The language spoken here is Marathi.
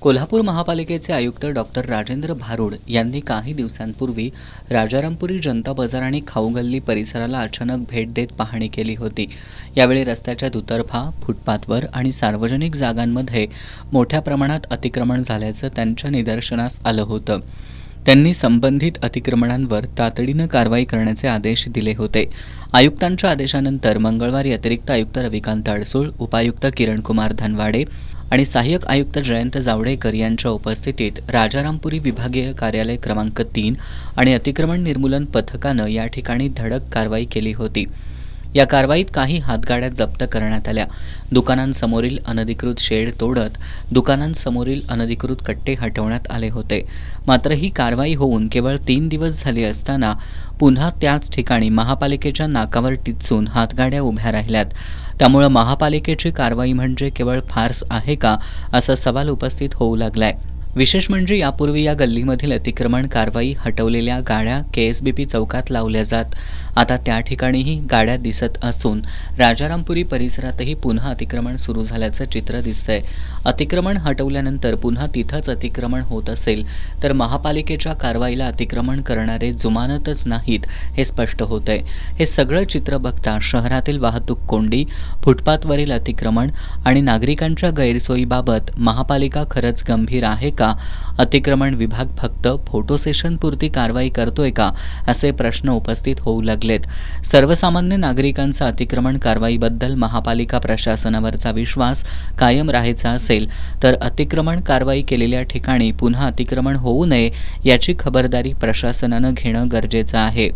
कोल्हापूर महापालिकेचे आयुक्त डॉक्टर राजेंद्र भारुड यांनी काही दिवसांपूर्वी राजारामपुरी जनता बाजार आणि खाऊगल्ली परिसराला अचानक भेट देत पाहणी केली होती। यावेळी रस्त्याच्या दुतर्फा, फुटपाथवर आणि सार्वजनिक जागांमध्ये मोठ्या प्रमाणात अतिक्रमण झाल्याचं त्यांच्या निदर्शनास आलं होतं। त्यांनी संबंधित अतिक्रमणांवर तातडीनं कारवाई करण्याचे आदेश दिले होते। आयुक्तांच्या आदेशानंतर मंगळवारी अतिरिक्त आयुक्त रविकांत अडसूळ, उपायुक्त किरणकुमार धनवाडे आणि सहाय्यक आयुक्त जयंत जावडेकर यांच्या उपस्थितीत राजारामपुरी विभागीय कार्यालय क्रमांक 3 आणि अतिक्रमण निर्मूलन पथकानं या ठिकाणी धडक कारवाई केली होती। या कारवाईत काही हातगाड्या जप्त करण्यात आल्या। दुकानांसमोरील अनधिकृत शेड तोडत दुकानांसमोरील अनधिकृत कट्टे हटवण्यात आले होते। मात्र ही कारवाई होऊन केवळ 3 दिवस झाले असताना पुन्हा त्याच ठिकाणी महापालिकेच्या नाकावर टिच्चून हातगाड्या उभ्या राहिल्यात। त्यामुळे महापालिकेची कारवाई म्हणजे केवळ फार्स आहे का, असा सवाल उपस्थित होऊ लागलाय। विशेष म्हणजे यापूर्वी या गल्लीमधील अतिक्रमण कारवाई हटवलेल्या गाड्या KSBP चौकात लावल्या जात। आता त्या ठिकाणीही गाड्या दिसत असून राजारामपुरी परिसरातही पुन्हा अतिक्रमण सुरू झाल्याचं चित्र दिसतंय। अतिक्रमण हटवल्यानंतर पुन्हा तिथंच अतिक्रमण होत असेल तर महापालिकेच्या कारवाईला अतिक्रमण करणारे जुमानतच नाहीत हे स्पष्ट होतंय। हे सगळं चित्र बघता शहरातील वाहतूक कोंडी, फुटपाथवरील अतिक्रमण आणि नागरिकांच्या गैरसोयीबाबत महापालिका खरंच गंभीर आहे का? अतिक्रमण विभाग फक्त फोटो सेशन पुरती कारवाई करतोय का, असे प्रश्न उपस्थित होऊ लागलेत। सर्वसामान्य नागरिकांचा अतिक्रमण कारवाईबद्दल महापालिका प्रशासनावरचा विश्वास कायम राहायचा असेल तर अतिक्रमण कारवाई केलेल्या ठिकाणी पुन्हा अतिक्रमण होऊ नये याची खबरदारी प्रशासनानं घेणं गरजेचं आहे।